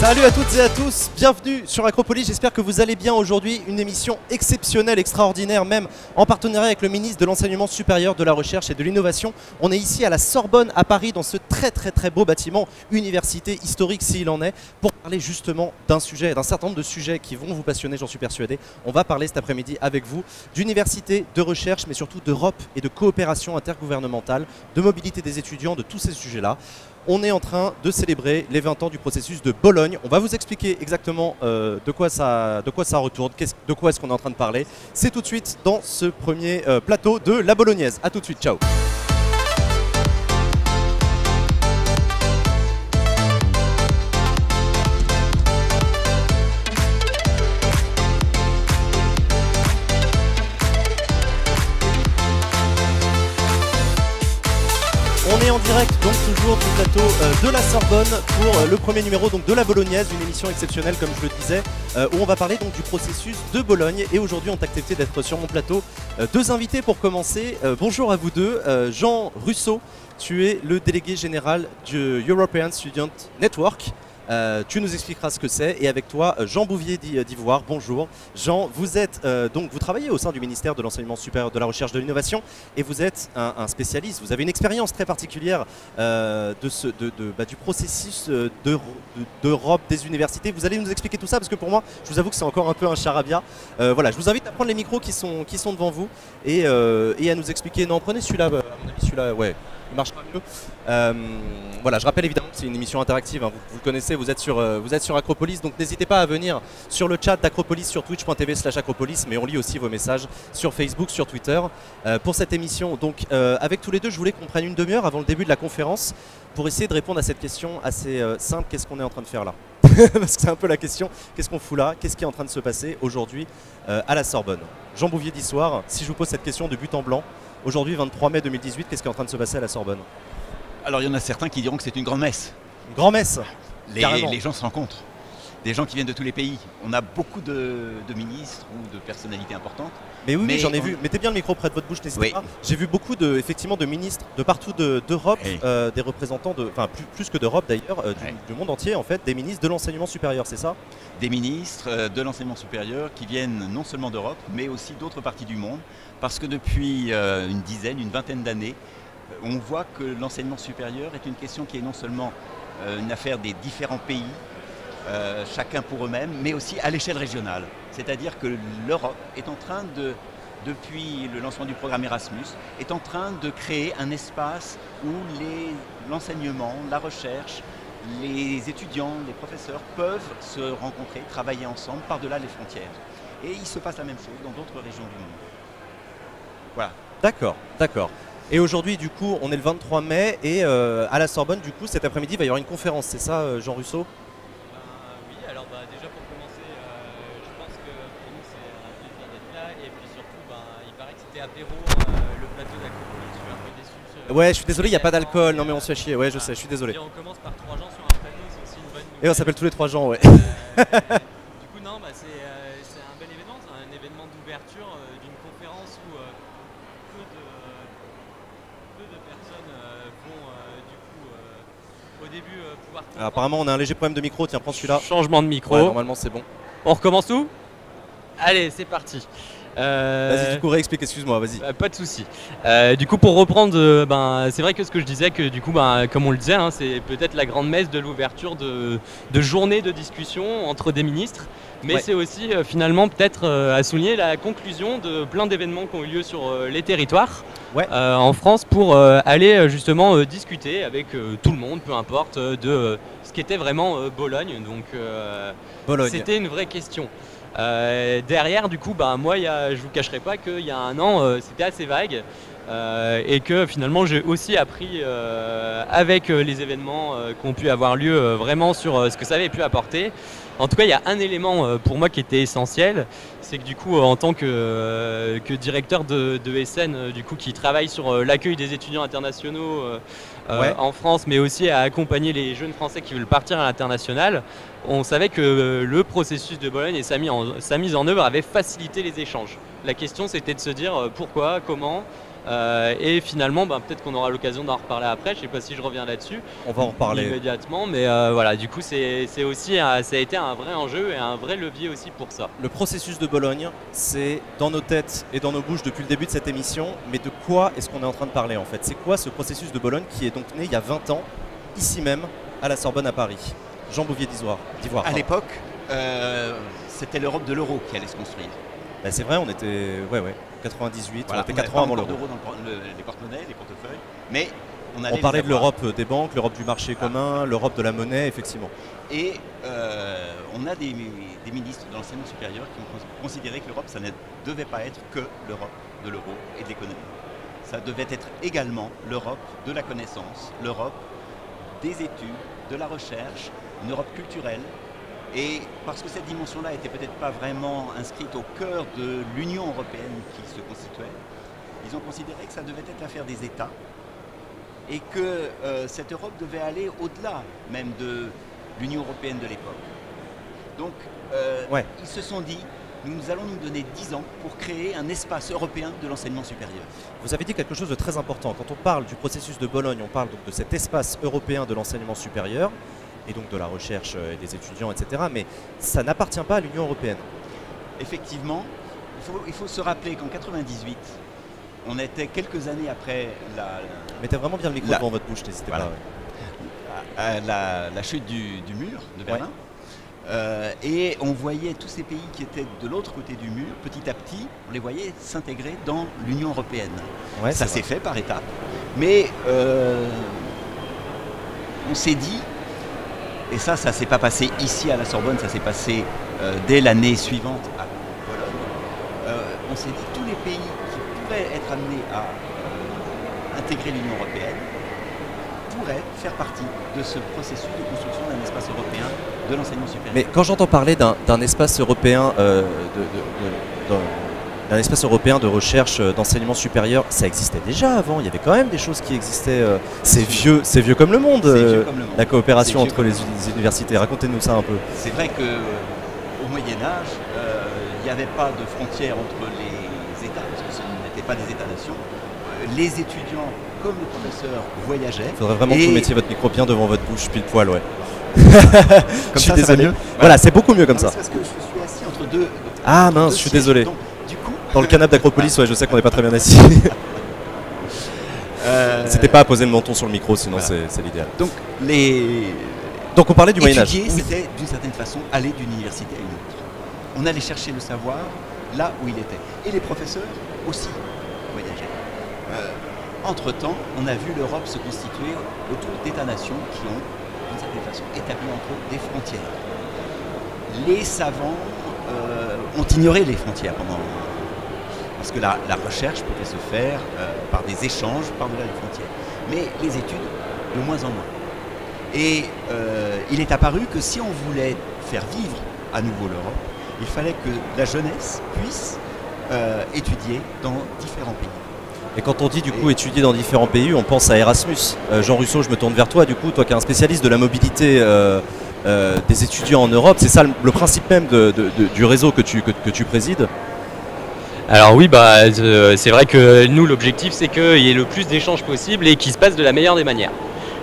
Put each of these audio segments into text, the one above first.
Salut à toutes et à tous, bienvenue sur Acropolis, j'espère que vous allez bien aujourd'hui. Une émission exceptionnelle, extraordinaire même, en partenariat avec le ministre de l'Enseignement supérieur, de la Recherche et de l'Innovation. On est ici à la Sorbonne à Paris, dans ce très beau bâtiment, université historique s'il en est, pour parler justement d'un sujet, d'un certain nombre de sujets qui vont vous passionner, j'en suis persuadé. On va parler cet après-midi avec vous d'université, de recherche, mais surtout d'Europe et de coopération intergouvernementale, de mobilité des étudiants, de tous ces sujets-là. On est en train de célébrer les 20 ans du processus de Bologne. On va vous expliquer exactement de quoi ça retourne, de quoi est-ce qu'on est en train de parler. C'est tout de suite dans ce premier plateau de la Bolognaise. A tout de suite, ciao. On est en direct donc toujours du plateau de la Sorbonne pour le premier numéro donc de la Bolognaise, une émission exceptionnelle comme je le disais, où on va parler donc du processus de Bologne. Et aujourd'hui on a accepté d'être sur mon plateau deux invités pour commencer. Bonjour à vous deux. Jean Russo, tu es le délégué général du European Student Network. Tu nous expliqueras ce que c'est, et avec toi Jean Bouvier d'Ivoire. Bonjour Jean, vous êtes donc vous travaillez au sein du ministère de l'Enseignement supérieur, de la Recherche, de l'Innovation, et vous êtes un spécialiste. Vous avez une expérience très particulière du processus d'Europe des universités. Vous allez nous expliquer tout ça parce que pour moi, je vous avoue que c'est encore un peu un charabia. Voilà, je vous invite à prendre les micros qui sont devant vous et à nous expliquer. Non, prenez celui-là. À mon avis, celui-là, ouais. Il marchera mieux. Voilà, je rappelle évidemment que c'est une émission interactive, hein, vous le connaissez, vous êtes sur Acropolis, donc n'hésitez pas à venir sur le chat d'Acropolis sur twitch.tv/Acropolis, mais on lit aussi vos messages sur Facebook, sur Twitter. Pour cette émission, donc avec tous les deux, je voulais qu'on prenne une demi-heure avant le début de la conférence pour essayer de répondre à cette question assez simple: qu'est-ce qu'on est en train de faire là? Parce que c'est un peu la question, qu'est-ce qu'on fout là? Qu'est-ce qui est en train de se passer aujourd'hui à la Sorbonne? Jean Bouvier d'Ivoire, si je vous pose cette question de but en blanc, aujourd'hui 23 mai 2018, qu'est-ce qui est en train de se passer à la Sorbonne? Alors il y en a certains qui diront que c'est une grande messe. Une grande messe. Les gens se rencontrent, des gens qui viennent de tous les pays. On a beaucoup de ministres ou de personnalités importantes. Mais oui, j'en ai vu. Mettez bien le micro près de votre bouche, n'hésitez pas. J'ai vu beaucoup effectivement de ministres de partout d'Europe, des représentants plus que d'Europe d'ailleurs, du monde entier en fait, des ministres de l'enseignement supérieur, c'est ça? Des ministres de l'enseignement supérieur qui viennent non seulement d'Europe, mais aussi d'autres parties du monde, parce que depuis une vingtaine d'années, on voit que l'enseignement supérieur est une question qui est non seulement une affaire des différents pays, chacun pour eux-mêmes, mais aussi à l'échelle régionale. C'est-à-dire que l'Europe est en train depuis le lancement du programme Erasmus, est en train de créer un espace où l'enseignement, la recherche, les étudiants, les professeurs peuvent se rencontrer, travailler ensemble par-delà les frontières. Et il se passe la même chose dans d'autres régions du monde. Voilà. D'accord, d'accord. Et aujourd'hui, du coup, on est le 23 mai et à la Sorbonne, du coup, cet après-midi, il va y avoir une conférence, c'est ça, Jean Russo? Oui, alors déjà pour commencer, je pense que pour nous c'est un plaisir d'être là, et puis surtout, il paraît que c'était apéro, le plateau d'Acropolis. Je suis un peu déçu. Ouais, je suis désolé, il n'y a pas d'alcool, non mais on se fait chier, ouais, je sais, je suis désolé. Et on commence par 3 gens sur un plateau, c'est aussi une bonne nouvelle. Et on s'appelle tous les 3 gens, ouais. Du coup, non, c'est un bel événement, c'est un événement d'ouverture d'une conférence où peu de personnes vont du coup au début pouvoir... Alors, apparemment on a un léger problème de micro, tiens prends celui-là. Changement de micro. Ouais, normalement c'est bon. On recommence tout? Allez, c'est parti. Vas-y, du coup réexplique, excuse-moi, vas-y. Pas de souci. Du coup, pour reprendre, c'est vrai que ce que je disais, que du coup, comme on le disait, hein, c'est peut-être la grande messe de l'ouverture de journées de discussion entre des ministres, mais c'est aussi finalement peut-être à souligner la conclusion de plein d'événements qui ont eu lieu sur les territoires en France pour aller justement discuter avec tout le monde, peu importe, de ce qu'était vraiment Bologne. Donc, c'était une vraie question. Derrière, du coup, moi, je vous cacherai pas qu'il y a un an, c'était assez vague, et que finalement, j'ai aussi appris avec les événements qui ont pu avoir lieu vraiment sur ce que ça avait pu apporter. En tout cas, il y a un élément pour moi qui était essentiel, c'est que du coup, en tant que directeur de SN, du coup, qui travaille sur l'accueil des étudiants internationaux en France, mais aussi à accompagner les jeunes Français qui veulent partir à l'international, on savait que le processus de Bologne et sa mise en œuvre avait facilité les échanges. La question, c'était de se dire pourquoi, comment, Et finalement, peut-être qu'on aura l'occasion d'en reparler après. Je sais pas si je reviens là-dessus. On va en reparler immédiatement, mais voilà. Du coup, c'est aussi, ça a été un vrai enjeu et un vrai levier aussi pour ça. Le processus de Bologne, c'est dans nos têtes et dans nos bouches depuis le début de cette émission. Mais de quoi est-ce qu'on est en train de parler en fait? C'est quoi ce processus de Bologne qui est donc né il y a 20 ans, ici même, à la Sorbonne à Paris? Jean Bouvier d'Ivoire. À l'époque, c'était l'Europe de l'euro qui allait se construire. C'est vrai, on était 98, voilà, on était 4 ans avant l'euro. Dans les porte-monnaies, les portefeuilles, mais on parlait de l'Europe des banques, l'Europe du marché commun, l'Europe de la monnaie, effectivement. Et on a des ministres de l'enseignement supérieur qui ont considéré que l'Europe, ça ne devait pas être que l'Europe de l'euro et de l'économie. Ça devait être également l'Europe de la connaissance, l'Europe des études, de la recherche, une Europe culturelle. Et parce que cette dimension-là n'était peut-être pas vraiment inscrite au cœur de l'Union européenne qui se constituait, ils ont considéré que ça devait être l'affaire des États et que cette Europe devait aller au-delà même de l'Union européenne de l'époque. Donc ils se sont dit, nous allons nous donner 10 ans pour créer un espace européen de l'enseignement supérieur. Vous avez dit quelque chose de très important. Quand on parle du processus de Bologne, on parle donc de cet espace européen de l'enseignement supérieur et donc de la recherche et des étudiants, etc. Mais ça n'appartient pas à l'Union européenne. Effectivement, il faut se rappeler qu'en 1998, on était quelques années après Mettez vraiment bien le micro devant votre bouche, n'hésitez pas. La chute du mur de Berlin. Et on voyait tous ces pays qui étaient de l'autre côté du mur, petit à petit, on les voyait s'intégrer dans l'Union européenne. Ça s'est fait par étapes. Mais on s'est dit, et ça ne s'est pas passé ici à la Sorbonne, ça s'est passé dès l'année suivante à Bologne. On s'est dit tous les pays qui pourraient être amenés à intégrer l'Union européenne pourraient faire partie de ce processus de construction d'un espace européen de l'enseignement supérieur. Mais quand j'entends parler d'un espace européen d'un espace européen de recherche d'enseignement supérieur, ça existait déjà avant. Il y avait quand même des choses qui existaient. C'est vieux comme le monde, la coopération entre les universités. Racontez-nous ça un peu. C'est vrai qu'au Moyen-Âge, il n'y avait pas de frontières entre les États, parce que ce n'étaient pas des États-nations. Les étudiants, comme les professeurs, voyageaient. Il faudrait vraiment que vous mettiez votre micro bien devant votre bouche, pile poil, ouais. Je suis désolé. Voilà, c'est beaucoup mieux comme ça. C'est parce que je suis assis entre deux. Ah mince, je suis désolé. Donc, du coup, dans le canapé d'Acropolis, je sais qu'on n'est pas très bien assis. C'était pas à poser le menton sur le micro, sinon c'est l'idéal. Donc on parlait du Moyen-Âge. Étudier, c'était d'une certaine façon aller d'une université à une autre. On allait chercher le savoir là où il était. Et les professeurs aussi voyageaient. Entre-temps, on a vu l'Europe se constituer autour d'États-nations qui ont, d'une certaine façon, établi entre eux des frontières. Les savants ont ignoré les frontières parce que la recherche pouvait se faire par des échanges par-delà les frontières. Mais les études, de moins en moins. Et il est apparu que si on voulait faire vivre à nouveau l'Europe, il fallait que la jeunesse puisse étudier dans différents pays. Et quand on dit du coup étudier dans différents pays, on pense à Erasmus. Jean Russo, je me tourne vers toi, du coup, toi qui es un spécialiste de la mobilité des étudiants en Europe, c'est ça le principe même du réseau que tu présides? Alors oui, c'est vrai que nous, l'objectif, c'est qu'il y ait le plus d'échanges possible et qu'il se passe de la meilleure des manières.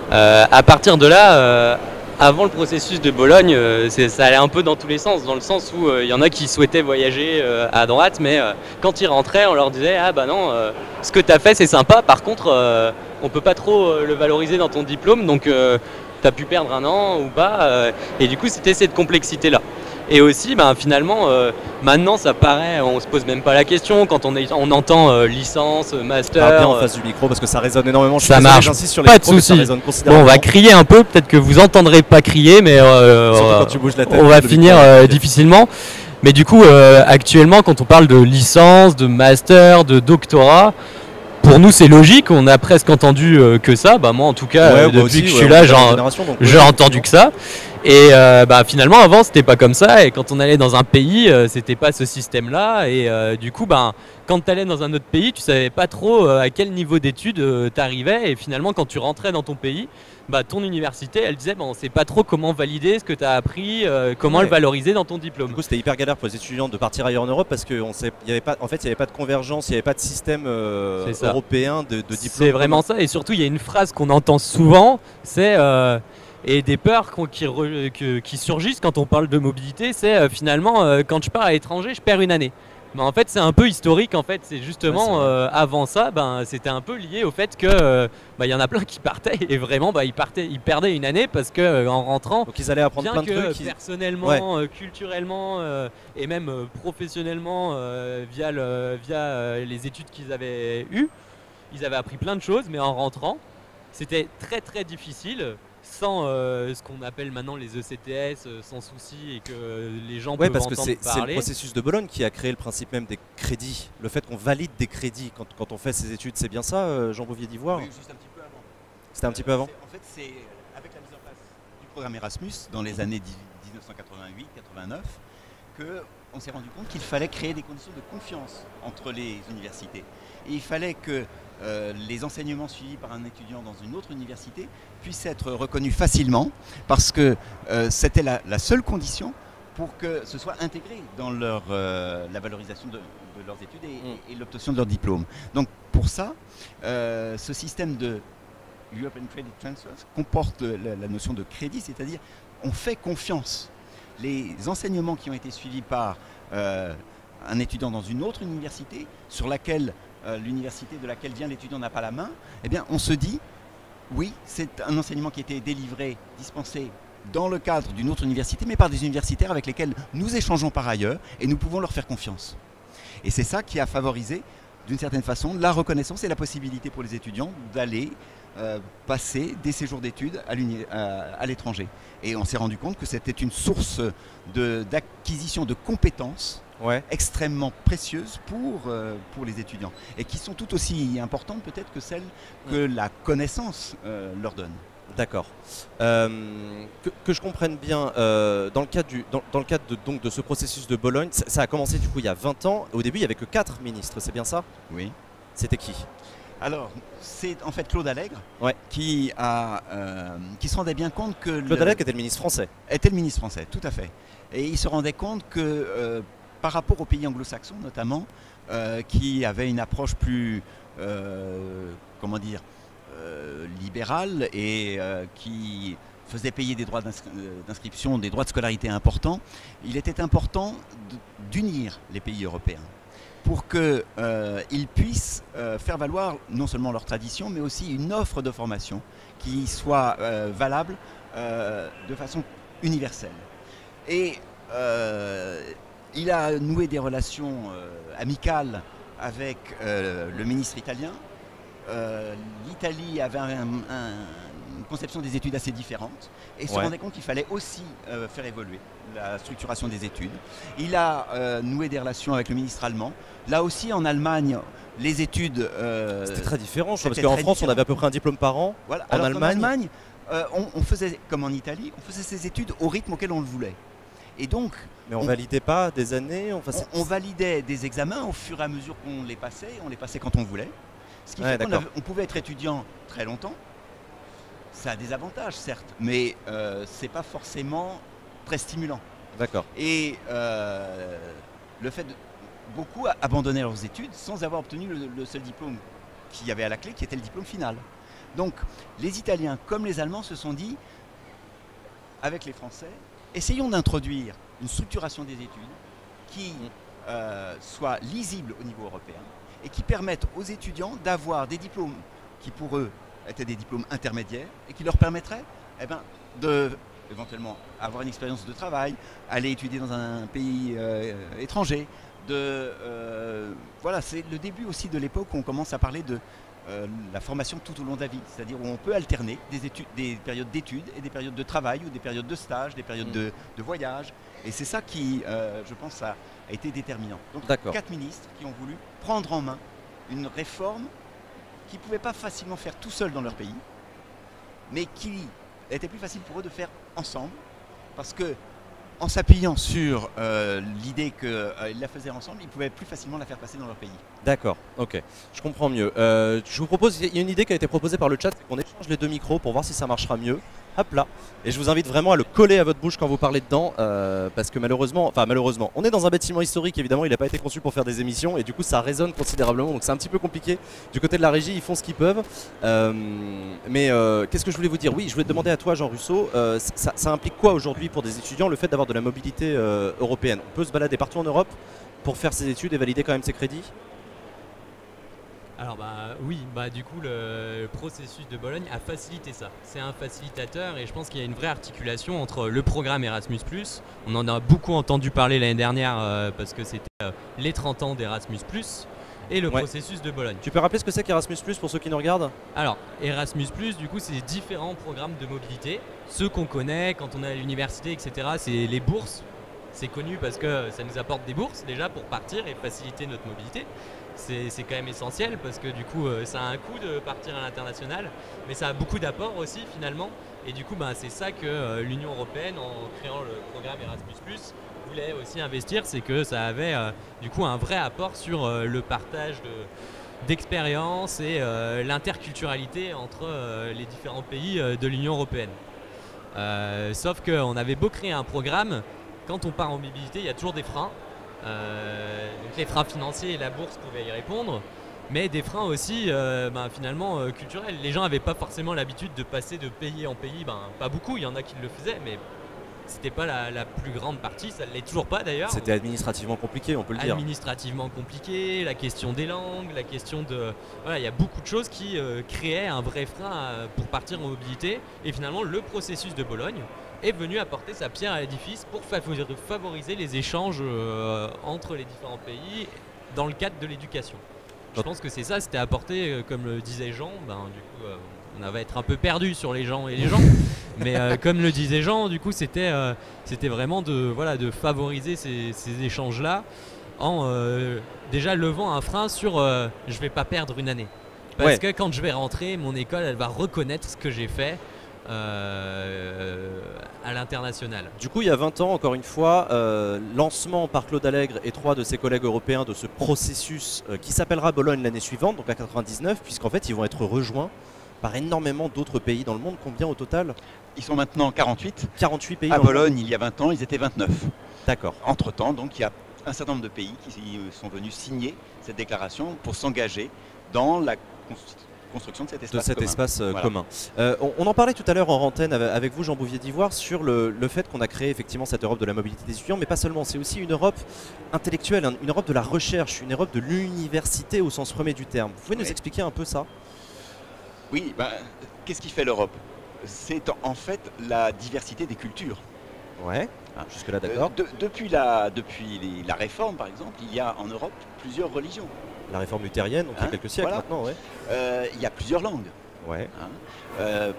À partir de là, avant le processus de Bologne, ça allait un peu dans tous les sens, dans le sens où il y en a qui souhaitaient voyager à droite, mais quand ils rentraient, on leur disait « Ah bah non, ce que tu as fait, c'est sympa, par contre, on peut pas trop le valoriser dans ton diplôme, donc tu as pu perdre un an ou pas. » Et du coup, c'était cette complexité-là. Et aussi, finalement, maintenant, ça paraît, on se pose même pas la question quand on entend licence, master. Bien en face du micro parce que ça résonne énormément. Ça marche. Sur les pas de souci. Bon, on va crier un peu. Peut-être que vous entendrez pas crier, mais quand tu bouges la tête, on va finir difficilement. Mais du coup, actuellement, quand on parle de licence, de master, de doctorat. Pour nous, c'est logique. On a presque entendu que ça. Moi, en tout cas, depuis que je suis là, j'ai entendu que ça. Et finalement avant c'était pas comme ça, et quand on allait dans un pays c'était pas ce système là, et du coup quand tu allais dans un autre pays tu savais pas trop à quel niveau d'études t'arrivais, et finalement quand tu rentrais dans ton pays, ton université elle disait on sait pas trop comment valider ce que tu as appris, comment le valoriser dans ton diplôme. Du coup c'était hyper galère pour les étudiants de partir ailleurs en Europe parce qu'il n'y avait pas, en fait, il y avait pas de convergence, il n'y avait pas de système européen de diplôme. C'est vraiment ça, et surtout il y a une phrase qu'on entend souvent, c'est et des peurs qui surgissent quand on parle de mobilité, c'est finalement quand je pars à l'étranger, je perds une année. Mais en fait, c'est un peu historique. En fait, c'est justement avant ça, c'était un peu lié au fait que y en a plein qui partaient et vraiment ils perdaient une année parce que en rentrant, donc ils allaient apprendre plein de trucs. Personnellement, culturellement et même professionnellement via les études qu'ils avaient eues, ils avaient appris plein de choses, mais en rentrant, c'était très très difficile. Sans ce qu'on appelle maintenant les ECTS, sans souci, et que les gens peuvent entendre parler. C'est le processus de Bologne qui a créé le principe même des crédits. Le fait qu'on valide des crédits quand on fait ses études, c'est bien ça, Jean Bouvier d'Ivoire? Oui, juste un petit peu avant. C'était un petit peu avant? En fait, c'est avec la mise en place du programme Erasmus dans les années 1988-89 qu'on s'est rendu compte qu'il fallait créer des conditions de confiance entre les universités. Et il fallait que les enseignements suivis par un étudiant dans une autre université puissent être reconnus facilement, parce que c'était la seule condition pour que ce soit intégré dans la valorisation de leurs études et l'obtention de leur diplôme. Donc pour ça, ce système de European Credit Transfer comporte la notion de crédit, c'est-à-dire on fait confiance. Les enseignements qui ont été suivis par un étudiant dans une autre université, sur laquelle l'université de laquelle vient l'étudiant n'a pas la main, eh bien on se dit, oui, c'est un enseignement qui a été délivré, dispensé dans le cadre d'une autre université, mais par des universitaires avec lesquels nous échangeons par ailleurs et nous pouvons leur faire confiance. Et c'est ça qui a favorisé, d'une certaine façon, la reconnaissance et la possibilité pour les étudiants d'aller passer des séjours d'études à l'étranger. Et on s'est rendu compte que c'était une source d'acquisition de compétences extrêmement précieuses pour les étudiants, et qui sont tout aussi importantes peut-être que celles que la connaissance leur donne. D'accord. Que je comprenne bien, dans le cadre de ce processus de Bologne, ça a commencé du coup il y a 20 ans. Au début, il n'y avait que 4 ministres, c'est bien ça? Oui. C'était qui? Alors, c'est en fait Claude Allègre qui se rendait bien compte que... Claude Allègre était le ministre français. Était le ministre français, tout à fait. Et il se rendait compte que par rapport aux pays anglo-saxons notamment, qui avaient une approche plus, libérale, et qui faisait payer des droits d'inscription, des droits de scolarité importants, il était important d'unir les pays européens pour qu'ils puissent faire valoir non seulement leur tradition, mais aussi une offre de formation qui soit valable de façon universelle. Et il a noué des relations amicales avec le ministre italien. L'Italie avait une conception des études assez différente, et se rendait compte qu'il fallait aussi faire évoluer la structuration des études. Il a noué des relations avec le ministre allemand. Là aussi, en Allemagne, les études... c'était très différent, parce qu'en France, on avait à peu près un diplôme par an. Voilà. En Allemagne, on faisait, comme en Italie, on faisait ses études au rythme auquel on le voulait. Et donc, mais on validait pas des années, on validait des examens au fur et à mesure qu'on les passait quand on voulait. Ce qui fait qu'on pouvait être étudiant très longtemps. Ça a des avantages, certes, mais c'est pas forcément très stimulant. D'accord. Et le fait de beaucoup abandonner leurs études sans avoir obtenu le seul diplôme qu'il y avait à la clé, qui était le diplôme final. Donc, les Italiens comme les Allemands se sont dit, avec les Français, essayons d'introduire une structuration des études qui soit lisible au niveau européen et qui permette aux étudiants d'avoir des diplômes qui pour eux étaient des diplômes intermédiaires et qui leur permettraient de éventuellement avoir une expérience de travail, aller étudier dans un pays étranger. Voilà, c'est le début aussi de l'époque où on commence à parler de la formation tout au long de la vie, c'est-à-dire où on peut alterner des périodes d'études et des périodes de travail, ou des périodes de stage, des périodes de voyage. Et c'est ça qui, je pense, a été déterminant. Donc 4 ministres qui ont voulu prendre en main une réforme qu'ils ne pouvaient pas facilement faire tout seuls dans leur pays, mais qui était plus facile pour eux de faire ensemble, parce que en s'appuyant sur l'idée qu'ils la faisaient ensemble, ils pouvaient plus facilement la faire passer dans leur pays. D'accord, ok, je comprends mieux. Je vous propose, il y a une idée qui a été proposée par le chat, c'est qu'on échange les deux micros pour voir si ça marchera mieux. Hop là. Et je vous invite vraiment à le coller à votre bouche quand vous parlez dedans, parce que malheureusement, on est dans un bâtiment historique, évidemment, il n'a pas été conçu pour faire des émissions, et du coup ça résonne considérablement, donc c'est un petit peu compliqué. Du côté de la régie, ils font ce qu'ils peuvent. Mais qu'est-ce que je voulais vous dire? Oui, je voulais te demander à toi, Jean Russo, ça implique quoi aujourd'hui pour des étudiants, le fait d'avoir de la mobilité européenne? On peut se balader partout en Europe pour faire ses études et valider quand même ses crédits? Alors oui, du coup le processus de Bologne a facilité ça. C'est un facilitateur et je pense qu'il y a une vraie articulation entre le programme Erasmus+, on en a beaucoup entendu parler l'année dernière parce que c'était les 30 ans d'Erasmus+, et le processus de Bologne. Tu peux rappeler ce que c'est qu'Erasmus+, pour ceux qui nous regardent? Alors Erasmus+, du coup c'est différents programmes de mobilité, ceux qu'on connaît quand on est à l'université, etc. C'est les bourses, c'est connu parce que ça nous apporte des bourses déjà pour partir et faciliter notre mobilité. C'est quand même essentiel parce que du coup ça a un coût de partir à l'international, mais ça a beaucoup d'apports aussi finalement. Et du coup c'est ça que l'Union Européenne, en créant le programme Erasmus+, voulait aussi investir, c'est que ça avait du coup un vrai apport sur le partage d'expériences et l'interculturalité entre les différents pays de l'Union Européenne. Sauf qu'on avait beau créer un programme, quand on part en mobilité, il y a toujours des freins. Donc les freins financiers et la bourse pouvaient y répondre, mais des freins aussi finalement culturels. Les gens n'avaient pas forcément l'habitude de passer de pays en pays, pas beaucoup, il y en a qui le faisaient, mais c'était pas la plus grande partie, ça ne l'est toujours pas d'ailleurs. C'était administrativement compliqué, on peut le dire. Administrativement compliqué, la question des langues, la question de... Voilà, il y a beaucoup de choses qui créaient un vrai frein pour partir en mobilité, et finalement le processus de Bologne est venu apporter sa pierre à l'édifice pour favoriser les échanges entre les différents pays dans le cadre de l'éducation. Je pense que c'est ça, c'était apporté, comme le disait Jean, du coup on va être un peu perdu sur les gens et les gens, mais comme le disait Jean, du coup c'était vraiment de favoriser ces échanges-là en déjà levant un frein sur je vais pas perdre une année. Parce que quand je vais rentrer, mon école elle va reconnaître ce que j'ai fait à l'international. Du coup, il y a 20 ans, encore une fois, lancement par Claude Allègre et 3 de ses collègues européens de ce processus qui s'appellera Bologne l'année suivante, donc à 99, puisqu'en fait, ils vont être rejoints par énormément d'autres pays dans le monde. Combien au total? Ils sont maintenant 48. 48 pays. À Bologne, il y a 20 ans, ils étaient 29. D'accord. Entre-temps, donc, il y a un certain nombre de pays qui sont venus signer cette déclaration pour s'engager dans la construction de cet espace commun. On en parlait tout à l'heure en antenne avec vous, Jean Bouvier d'Ivoire, sur le fait qu'on a créé effectivement cette Europe de la mobilité des étudiants, mais pas seulement, c'est aussi une Europe intellectuelle, une Europe de la recherche, une Europe de l'université au sens premier du terme. Vous pouvez nous expliquer un peu ça? Oui, qu'est-ce qui fait l'Europe? C'est en fait la diversité des cultures. Ouais, jusque-là d'accord. Depuis la réforme, par exemple, il y a en Europe plusieurs religions. La réforme luthérienne, donc il y a quelques siècles maintenant, ouais. Il y a plusieurs langues, ouais.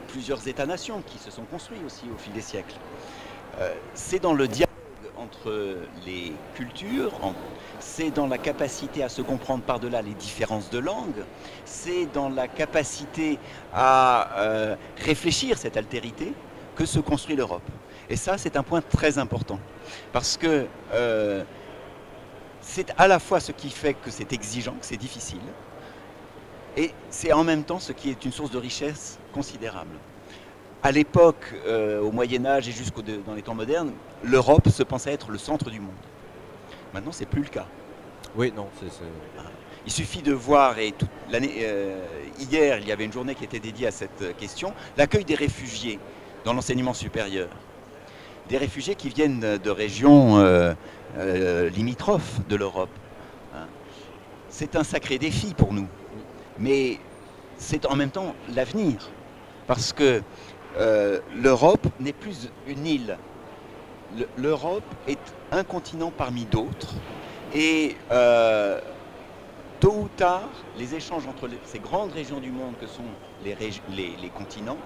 Plusieurs États-nations qui se sont construits aussi au fil des siècles. C'est dans le dialogue entre les cultures, c'est dans la capacité à se comprendre par-delà les différences de langue, c'est dans la capacité à réfléchir cette altérité que se construit l'Europe. Et ça, c'est un point très important, parce que c'est à la fois ce qui fait que c'est exigeant, que c'est difficile, et c'est en même temps ce qui est une source de richesse considérable. À l'époque, au Moyen-Âge et dans les temps modernes, l'Europe se pensait être le centre du monde. Maintenant, c'est plus le cas. Oui, non, Il suffit de voir, et hier, il y avait une journée qui était dédiée à cette question, l'accueil des réfugiés dans l'enseignement supérieur. Des réfugiés qui viennent de régions limitrophes de l'Europe. C'est un sacré défi pour nous, mais c'est en même temps l'avenir, parce que l'Europe n'est plus une île. L'Europe est un continent parmi d'autres, et tôt ou tard, les échanges entre ces grandes régions du monde que sont les continents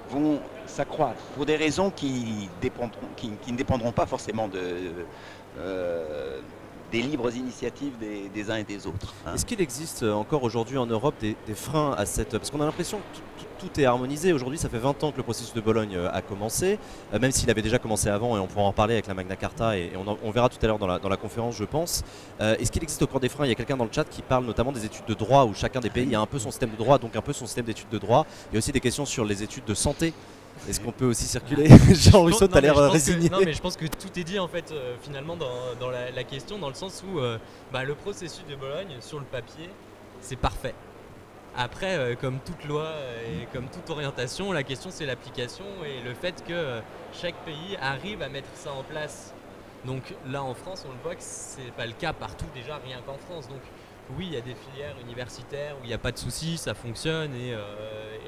vont s'accroître pour des raisons qui ne dépendront pas forcément des libres initiatives des uns et des autres. Hein. Est-ce qu'il existe encore aujourd'hui en Europe des freins à cette... Parce qu'on a l'impression que tout est harmonisé. Aujourd'hui, ça fait 20 ans que le processus de Bologne a commencé, même s'il avait déjà commencé avant, et on pourra en parler avec la Magna Carta, et on verra tout à l'heure dans la conférence, je pense. Est-ce qu'il existe encore des freins? Il y a quelqu'un dans le chat qui parle notamment des études de droit, où chacun des pays a un peu son système de droit, donc un peu son système d'études de droit. Il y a aussi des questions sur les études de santé. Est-ce qu'on peut aussi circuler? Jean Russo, tu as l'air résigné. Non, mais je pense que tout est dit en fait finalement dans la question, dans le sens où le processus de Bologne sur le papier, c'est parfait. Après, comme toute loi et comme toute orientation, la question c'est l'application et le fait que chaque pays arrive à mettre ça en place. Donc là en France, on le voit que c'est pas le cas partout déjà, rien qu'en France. Donc oui, il y a des filières universitaires où il n'y a pas de souci, ça fonctionne et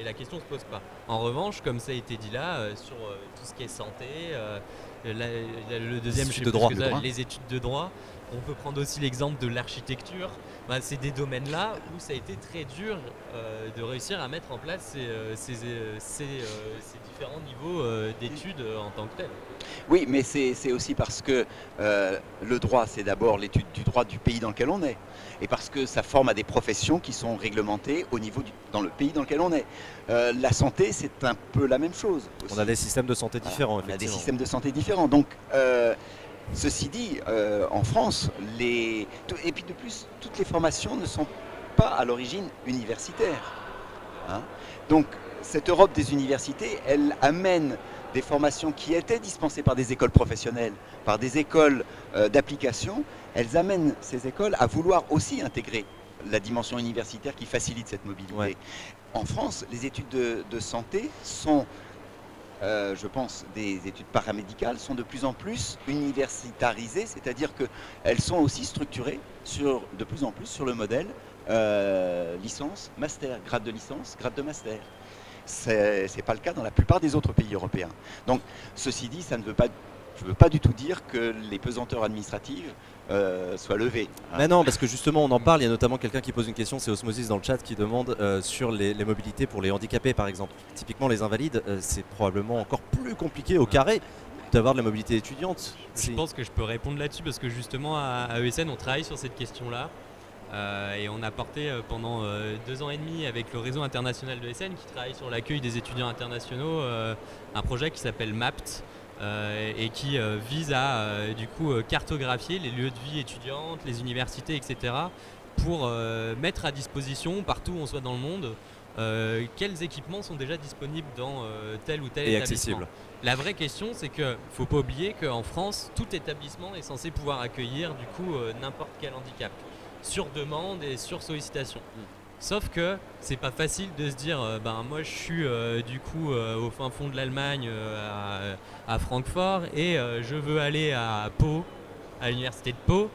la question ne se pose pas. En revanche, comme ça a été dit là, sur tout ce qui est santé, le deuxième, je sais plus ce que c'est, les études de droit, on peut prendre aussi l'exemple de l'architecture. C'est des domaines-là où ça a été très dur de réussir à mettre en place ces différents niveaux d'études en tant que tels. Oui, mais c'est aussi parce que le droit, c'est d'abord l'étude du droit du pays dans lequel on est. Et parce que ça forme à des professions qui sont réglementées au niveau dans le pays dans lequel on est. La santé, c'est un peu la même chose aussi. On a des systèmes de santé différents, effectivement. On a des systèmes de santé différents. Donc, ceci dit, en France, et puis de plus, toutes les formations ne sont pas à l'origine universitaires. Hein. Donc, cette Europe des universités, elle amène des formations qui étaient dispensées par des écoles professionnelles, par des écoles d'application. Elles amènent ces écoles à vouloir aussi intégrer la dimension universitaire qui facilite cette mobilité. Ouais. En France, les études de santé sont, je pense, des études paramédicales, sont de plus en plus universitarisées, c'est-à-dire qu'elles sont aussi structurées de plus en plus sur le modèle licence, master, grade de licence, grade de master. Ce n'est pas le cas dans la plupart des autres pays européens. Donc, ceci dit, ça ne veut pas, je ne veux pas du tout dire que les pesanteurs administratives soient levées. Mais non, parce que justement, on en parle. Il y a notamment quelqu'un qui pose une question, c'est Osmosis dans le chat, qui demande sur les mobilités pour les handicapés, par exemple. Typiquement, les invalides, c'est probablement encore plus compliqué au carré d'avoir de la mobilité étudiante. Je pense que je peux répondre là-dessus, parce que justement, à ESN, on travaille sur cette question-là. Et on a porté pendant 2 ans et demi avec le réseau international de ESN qui travaille sur l'accueil des étudiants internationaux un projet qui s'appelle MAPT et qui vise à du coup cartographier les lieux de vie étudiantes, les universités, etc. pour mettre à disposition partout où on soit dans le monde quels équipements sont déjà disponibles dans tel ou tel établissement. Accessible. La vraie question, c'est qu'il ne faut pas oublier qu'en France, tout établissement est censé pouvoir accueillir du coup n'importe quel handicap, sur demande et sur sollicitation. Sauf que c'est pas facile de se dire moi je suis du coup au fin fond de l'Allemagne à Francfort et je veux aller à Pau, à l'université de Pau,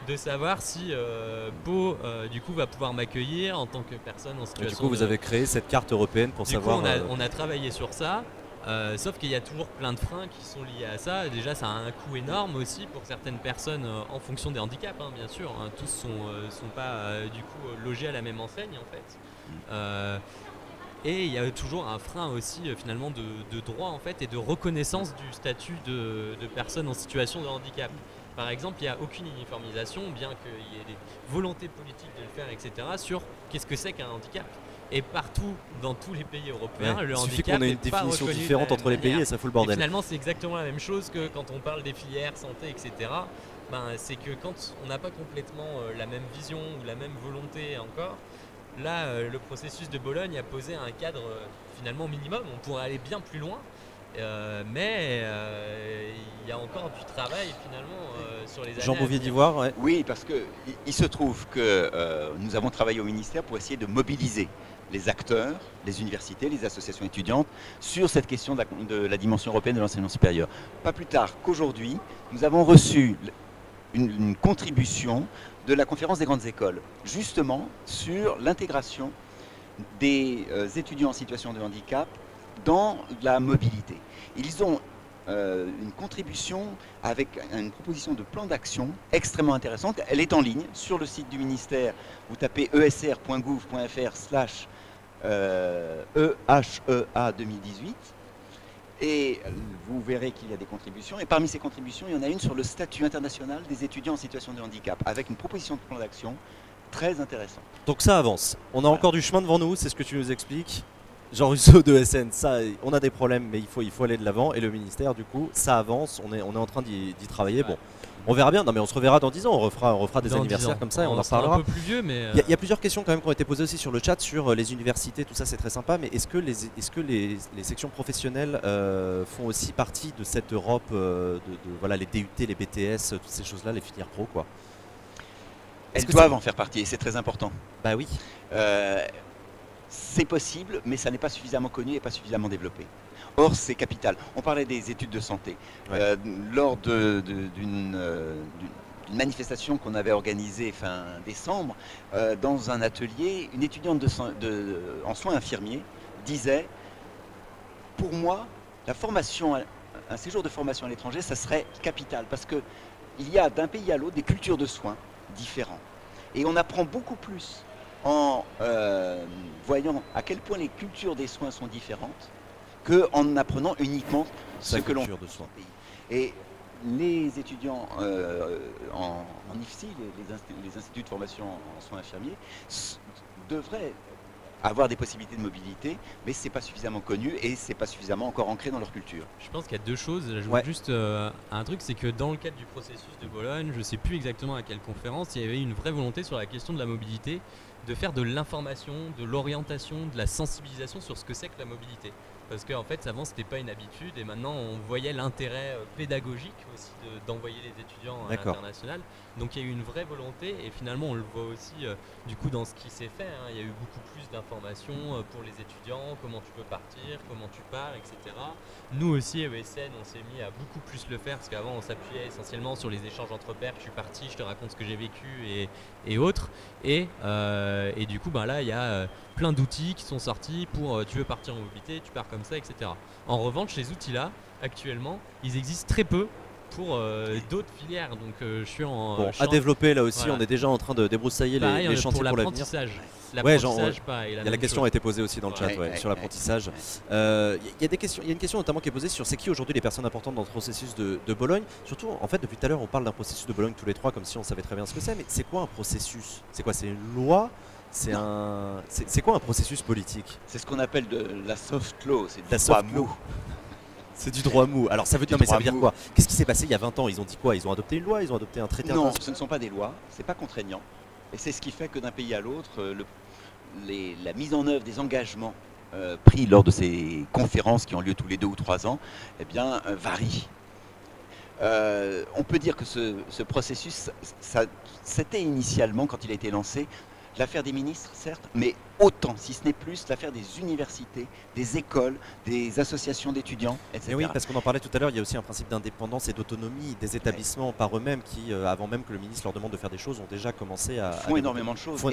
de savoir si Pau du coup va pouvoir m'accueillir en tant que personne en situation. Du coup vous avez créé cette carte européenne pour savoir. Du coup on a travaillé sur ça. Sauf qu'il y a toujours plein de freins qui sont liés à ça. Déjà, ça a un coût énorme aussi pour certaines personnes en fonction des handicaps, bien sûr. Tous sont pas du coup logés à la même enseigne en fait. Et il y a toujours un frein aussi finalement de droit en fait et de reconnaissance du statut de personne en situation de handicap. Par exemple, il n'y a aucune uniformisation, bien qu'il y ait des volontés politiques de le faire, etc., sur qu'est-ce que c'est qu'un handicap. Et partout, dans tous les pays européens, le handicap. Il suffit qu'on ait une définition différente entre les pays et ça fout le bordel. Et finalement, c'est exactement la même chose que quand on parle des filières, santé, etc. C'est que quand on n'a pas complètement la même vision ou la même volonté encore, là, le processus de Bologne a posé un cadre finalement minimum. On pourrait aller bien plus loin. Mais il y a encore du travail finalement sur les années. Jean Bouvier d'Ivoire, ouais. Oui, parce qu'il se trouve que nous avons travaillé au ministère pour essayer de mobiliser les acteurs, les universités, les associations étudiantes sur cette question de la dimension européenne de l'enseignement supérieur. Pas plus tard qu'aujourd'hui, nous avons reçu une contribution de la conférence des grandes écoles, justement sur l'intégration des étudiants en situation de handicap dans la mobilité. Ils ont une contribution avec une proposition de plan d'action extrêmement intéressante. Elle est en ligne sur le site du ministère. Vous tapez esr.gouv.fr/EHEA 2018 Et vous verrez qu'il y a des contributions. Et parmi ces contributions, il y en a une sur le statut international des étudiants en situation de handicap, avec une proposition de plan d'action très intéressante. Donc ça avance. On a encore du chemin devant nous, c'est ce que tu nous expliques. Jean Russo de SN, ça, on a des problèmes, mais il faut aller de l'avant. Et le ministère, du coup, ça avance. On est en train d'y travailler. Bon, on verra bien. Non, mais on se reverra dans 10 ans. On refera des anniversaires comme ça et on en reparlera. Un peu plus vieux, mais il y a plusieurs questions quand même qui ont été posées aussi sur le chat sur les universités. Tout ça, c'est très sympa. Mais est-ce que les sections professionnelles font aussi partie de cette Europe voilà, les DUT, les BTS, toutes ces choses-là, les filières pro, quoi? Elles doivent en faire partie et c'est très important. Bah oui. C'est possible, mais ça n'est pas suffisamment connu et pas suffisamment développé. Or, c'est capital. On parlait des études de santé. Ouais. Lors d'une manifestation qu'on avait organisée fin décembre, dans un atelier, une étudiante en soins infirmiers disait « Pour moi, un séjour de formation à l'étranger, ça serait capital, parce qu'il y a d'un pays à l'autre des cultures de soins différentes. Et on apprend beaucoup plus en voyant à quel point les cultures des soins sont différentes qu'en apprenant uniquement ce que l'on fait de soins. Et les étudiants en IFSI, les instituts de formation en soins infirmiers, devraient avoir des possibilités de mobilité, mais c'est pas suffisamment connu et c'est pas suffisamment encore ancré dans leur culture. je pense qu'il y a deux choses. J'ajoute juste un truc, c'est que dans le cadre du processus de Bologne, je sais plus exactement à quelle conférence, il y avait une vraie volonté sur la question de la mobilité, de faire de l'information, de l'orientation, de la sensibilisation sur ce que c'est que la mobilité. Parce qu'en fait, avant, c'était pas une habitude et maintenant, on voyait l'intérêt pédagogique aussi d'envoyer les étudiants à l'international. Donc, il y a eu une vraie volonté et finalement, on le voit aussi du coup dans ce qui s'est fait. Il y a eu beaucoup plus d'informations pour les étudiants, comment tu peux partir, comment tu pars, etc. Nous aussi, à ESN, on s'est mis à beaucoup plus le faire parce qu'avant, on s'appuyait essentiellement sur les échanges entre pairs. Je suis parti, je te raconte ce que j'ai vécu et autres. Et du coup, là, il y a plein d'outils qui sont sortis pour tu veux partir en mobilité, tu pars comme ça, etc. En revanche, ces outils-là, actuellement, ils existent très peu pour d'autres filières. Donc, je suis à développer là aussi, voilà. On est déjà en train de débroussailler les chantiers pour l'avenir. L'apprentissage, la question a été posée aussi dans le chat sur l'apprentissage. Il y a une question notamment qui est posée sur c'est qui aujourd'hui les personnes importantes dans le processus de Bologne. Surtout, en fait, depuis tout à l'heure, on parle d'un processus de Bologne tous les trois comme si on savait très bien ce que c'est. Mais c'est quoi un processus? C'est quoi? C'est une loi? C'est quoi un processus politique? C'est ce qu'on appelle de la soft law, c'est du droit mou. C'est du droit mou. Alors ça veut dire quoi? Qu'est-ce qui s'est passé il y a 20 ans? Ils ont dit quoi? Ils ont adopté une loi? Ils ont adopté un traité? Non, ce ne sont pas des lois, c'est pas contraignant. Et c'est ce qui fait que d'un pays à l'autre, la mise en œuvre des engagements pris lors de ces conférences qui ont lieu tous les 2 ou 3 ans, varie. On peut dire que ce processus, c'était initialement, quand il a été lancé, l'affaire des ministres, certes, mais autant, si ce n'est plus, l'affaire des universités, des écoles, des associations d'étudiants, etc. Et oui, parce qu'on en parlait tout à l'heure, il y a aussi un principe d'indépendance et d'autonomie des établissements par eux-mêmes qui, avant même que le ministre leur demande de faire des choses, ont déjà commencé à font énormément de choses.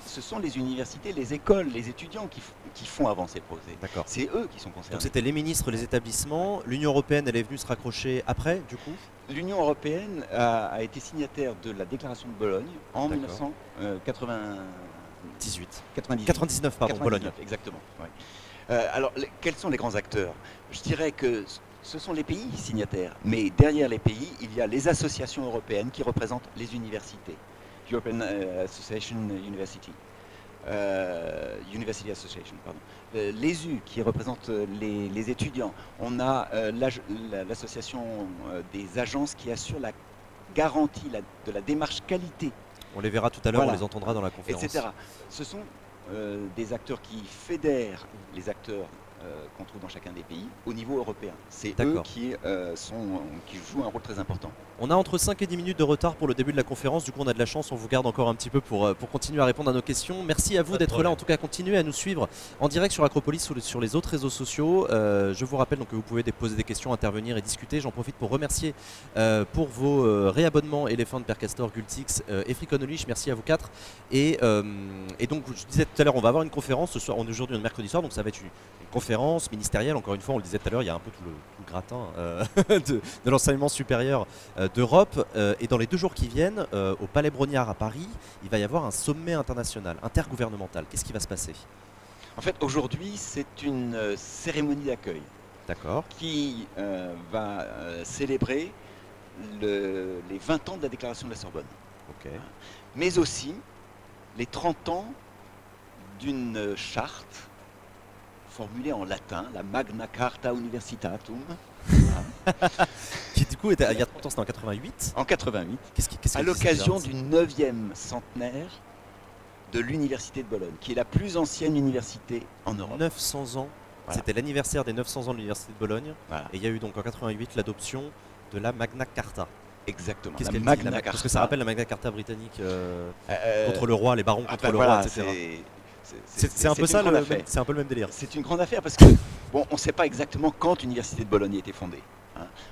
Ce sont les universités, les écoles, les étudiants qui font avancer le projet. D'accord. C'est eux qui sont concernés. Donc c'était les ministres, les établissements. L'Union européenne, elle est venue se raccrocher après, du coup? L'Union européenne a été signataire de la déclaration de Bologne en 1999, pardon, Bologne. Exactement. Ouais. Alors, quels sont les grands acteurs? Je dirais que ce sont les pays signataires, mais derrière les pays, il y a les associations européennes qui représentent les universités. European Association University. University Association, pardon. L'ESU qui représente les étudiants. On a l'association des agences qui assure la garantie de la démarche qualité. On les verra tout à l'heure, on les entendra dans la conférence. Etc. Ce sont des acteurs qui fédèrent les acteurs qu'on trouve dans chacun des pays au niveau européen. C'est eux qui jouent un rôle très important. On a entre 5 et 10 minutes de retard pour le début de la conférence, du coup on a de la chance, on vous garde encore un petit peu pour continuer à répondre à nos questions. Merci à vous d'être là, en tout cas continuez à nous suivre en direct sur Acropolis ou sur les autres réseaux sociaux. Je vous rappelle donc que vous pouvez poser des questions, intervenir et discuter. J'en profite pour remercier pour vos réabonnements Elephant, Percastor, Gultix et Friconolich. Merci à vous 4. Et donc je disais tout à l'heure, on va avoir une conférence ce soir, aujourd'hui on est mercredi soir, donc ça va être une conférence ministérielle. Encore une fois, on le disait tout à l'heure, il y a un peu tout le gratin de l'enseignement supérieur d'Europe. Et dans les 2 jours qui viennent, au Palais Brognard à Paris, il va y avoir un sommet international, intergouvernemental. Qu'est-ce qui va se passer? En fait, aujourd'hui, c'est une cérémonie d'accueil. D'accord. qui va célébrer les 20 ans de la déclaration de la Sorbonne, Ok. mais aussi les 30 ans d'une charte formulée en latin, la Magna Carta Universitatum, Qui du coup était il y a 30 ans, c'était en 88. en 88, Qu'est-ce à qu'elle disait l'occasion déjà du 9e centenaire de l'Université de Bologne, qui est la plus ancienne université en Europe. 900 ans. Voilà. C'était l'anniversaire des 900 ans de l'Université de Bologne. Voilà, Et il y a eu donc en 88 l'adoption de la Magna Carta. exactement. Qu'est-ce La qu'elle dit, Magna la Carta. Parce que ça rappelle la Magna Carta britannique Euh, contre le roi, les barons ah contre bah le voilà, roi, etc. C'est un peu une ça, grande affaire. c'est un peu le même délire. C'est une grande affaire parce que, bon, on ne sait pas exactement quand l'Université de Bologne a été fondée.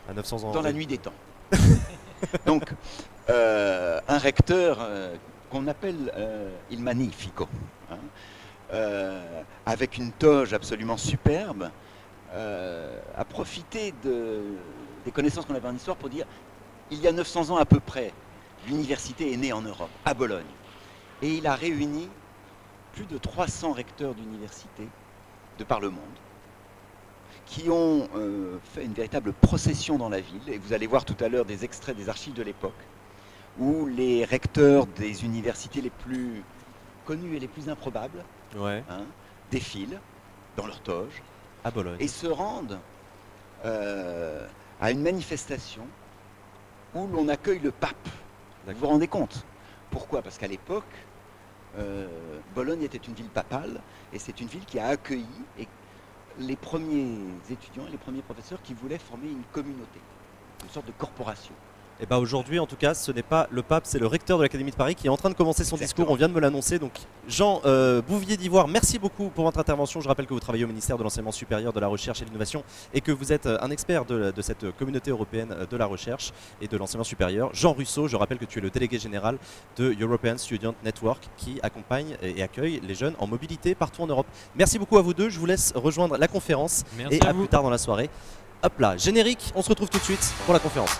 À 900 ans. Dans la oui. nuit des temps. Donc, un recteur qu'on appelle il magnifico, avec une toge absolument superbe, a profité des connaissances qu'on avait en histoire pour dire il y a 900 ans à peu près, l'université est née en Europe, à Bologne. Et il a réuni plus de 300 recteurs d'universités de par le monde, qui ont fait une véritable procession dans la ville. Et vous allez voir tout à l'heure des extraits des archives de l'époque, où les recteurs des universités les plus connus et les plus improbables Ouais, défilent dans leur toge à Bologne. et se rendent à une manifestation où l'on accueille le pape. Vous vous rendez compte? Pourquoi? Parce qu'à l'époque, Bologne était une ville papale, et c'est une ville qui a accueilli les premiers étudiants et les premiers professeurs qui voulaient former une communauté, une sorte de corporation. Et bah aujourd'hui, en tout cas, ce n'est pas le pape, c'est le recteur de l'Académie de Paris qui est en train de commencer son Exactement. discours. On vient de me l'annoncer. Donc, Jean Bouvier d'Ivoire, merci beaucoup pour votre intervention. Je rappelle que vous travaillez au ministère de l'Enseignement supérieur, de la Recherche et de l'Innovation et que vous êtes un expert de cette communauté européenne de la recherche et de l'enseignement supérieur. Jean Russo, je rappelle que tu es le délégué général de European Student Network qui accompagne et accueille les jeunes en mobilité partout en Europe. Merci beaucoup à vous deux. Je vous laisse rejoindre la conférence Merci et à à vous. plus tard dans la soirée. Hop là, générique, on se retrouve tout de suite pour la conférence.